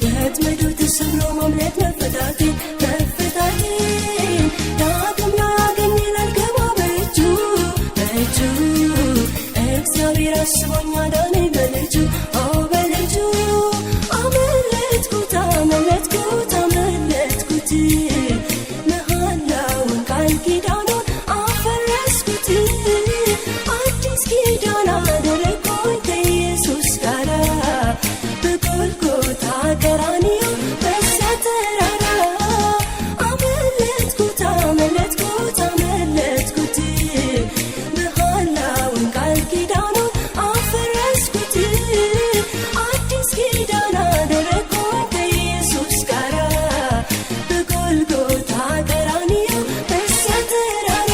ወጥመዱ ተሰብሮ ማምለጥ መፈታቴ ዳግም ላገኝ ላልገባ በእጁ እግዚአብሔር አስቦኝ አዳነኝ በልጁ በልጁ አመለጥኩት መሐላውን ቃል ኪዳኑን አፈረስኩት አዲስ ኪዳን አደረግኩኝ ከኢየሱስ ጋር በጎልጎታ ቀራንዮ በዚያ ተራራ አመለጥኩት መሐላውን ቃል ኪዳኑን አፈረስኩት አዲስ ኪዳን አደረግኩኝ ከኢየሱስ ጋር በጎልጎታ ቀራንዮ በዚያ ተራራ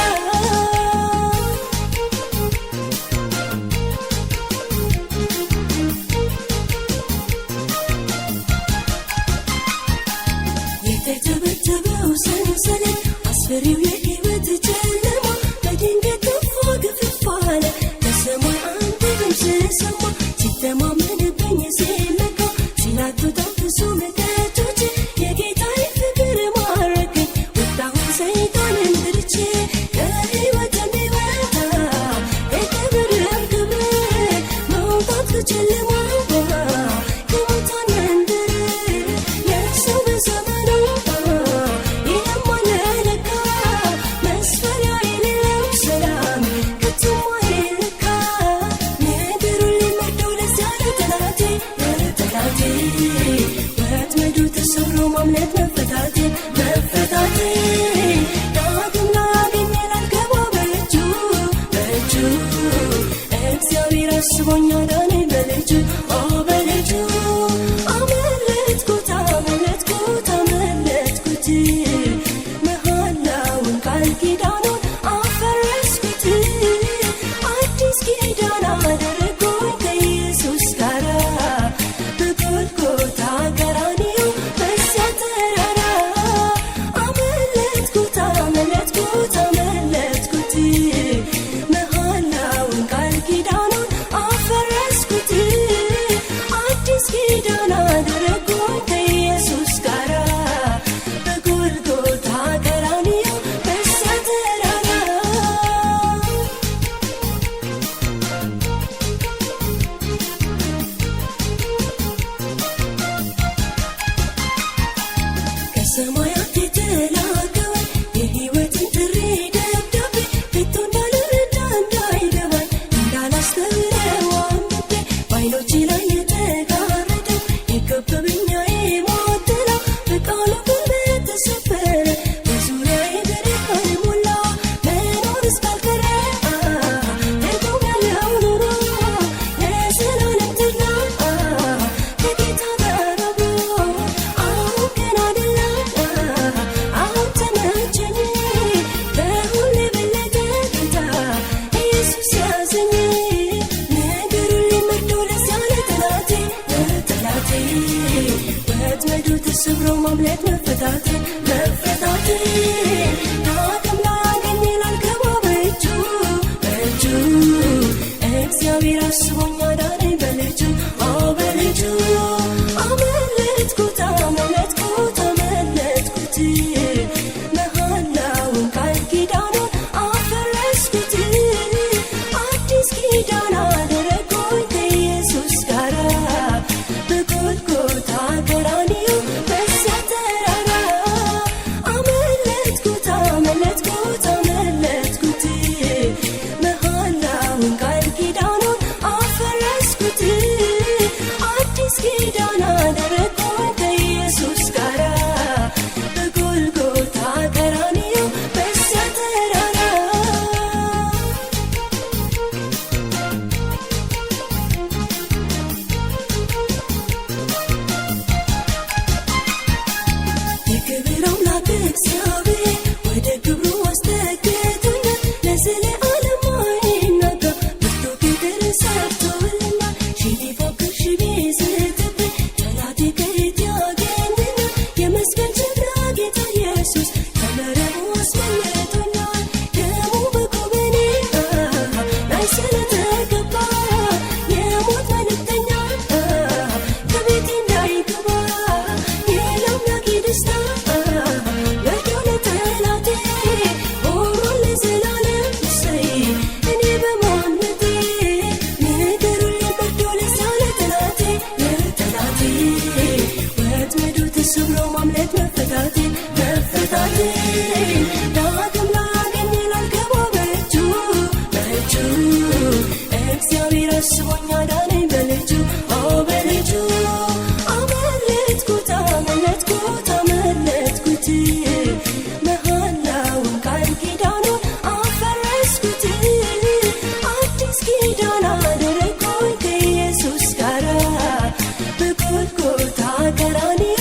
የተተበተበው ሰንሰለት አስፈሪው የሕይወት ጨለማ በድንገት ጠፋ ግፍፍ አለ ከሰማይ አንድ ድምፅ ሰማ ሲተማመንብኝ ሲመካ ሲላቱ ታፍሱ መከቶቼ የጌታዬ ፍቅር ማረከኝ ወጣሁኝ ሰይጣንን ትቼ ከሕይወት እንዲወጣ ከክብርም ክብር መውጣት ከጨለማ ከሙታን መንደር የሰው በዘመኑ ይህም አለ ለካ መስፈሪያ የሌለው ሰላም ከቶም አይለካ ነገሩን ሊመርደው ለዚያ ለጠላቴ ወጥመዱ ተሰብሮ ማምለጥ መፈታቴ ዳግም ላገኝ ላልገባ በእጁ እግዚአብሔር አስቦኝ አዳነኝ በልጁ አመለጥኩት መሐላውን ቃል ኪዳኑን አፈረስኩት አዲስ ኪዳን አደረግኩኝ ከኢየሱስ ጋር በጎልጎታ ቀራንዮ በዚያ ተራራ አመለጥኩት መሐላውን ቃል ኪዳኑን አፈረስኩት አዲስ ኪዳን አደረግኩኝ ከኢየሱስ ጋር በጎልጎታ ቀራንዮ በዚያ ተራራ ከሰማያት የተላከው የሕይወትን ጥሪ ደብዳቤ ከቶ እንዳልረዳ እንዳይገባኝ እንዳላስተውለው አንብቤ በዓይኖቼ ላይ የተጋረደው የከበበኝ የሞት ጥላ በቃሉ ጉልበት ተሰበረ በዙሪያዬ ብርሃን ሞላ መኖር እስካልቀረ ትርጉም ያለው ኑሮ ለዘላለም ተድላ ከጌታ ጋር አብሮ አሁን ገና አይደለም አሁን ተመቸኝ ከሁሉ የበለጠ ጌታ ኢየሱስ ያዘኝ ነገሩን ሊመርደው ለዚያ ለጠላቴ ወጥመዱ ተሰብሮ ማምለጥ መፈታቴ ዳግም ላገኝ ላልገባ በእጁ እግዚአብሔር አስቦኝ አዳነኝ በልጁ አመለጥኩት መሐላውን ቃል ኪዳኑን አፈረስኩት አዲስ ኪዳን አደረግኩኝ ከኢየሱስ ጋር በጎልጎታ ቀራንዮ በዚያ ተራራ አመለጥኩት መሐላውን ቃል ኪዳኑን አፈረስኩት አዲስ ኪዳን አደረግኩኝ ከኢየሱስ ጋር በጎልጎታ ቀራንዮ በዚያ ተራራ የክብር አምላክ እግዚአብሔር ወደ ክብሩ አስጠግቶኛል ለዘለዓለም አይናጋ ብርቱ ቅጥር ሰርቶልኛል ሺህ ቢፎክር ሺህ ቢዝትብኝ ብርታቴን ዳግም ላገኝ ላልገባ በእጁ እግዚአብሔር አስቦኝ አዳነኝ በልጁ በልጁ አመለጥኩት አመለጥኩት አመለጥኩት መሐላውን ቃል ኪዳኑን አፈረስኩት አዲስ ኪዳን አደረግኩኝ ከኢየሱስ ጋር በጎልጎታ ቀራንዮ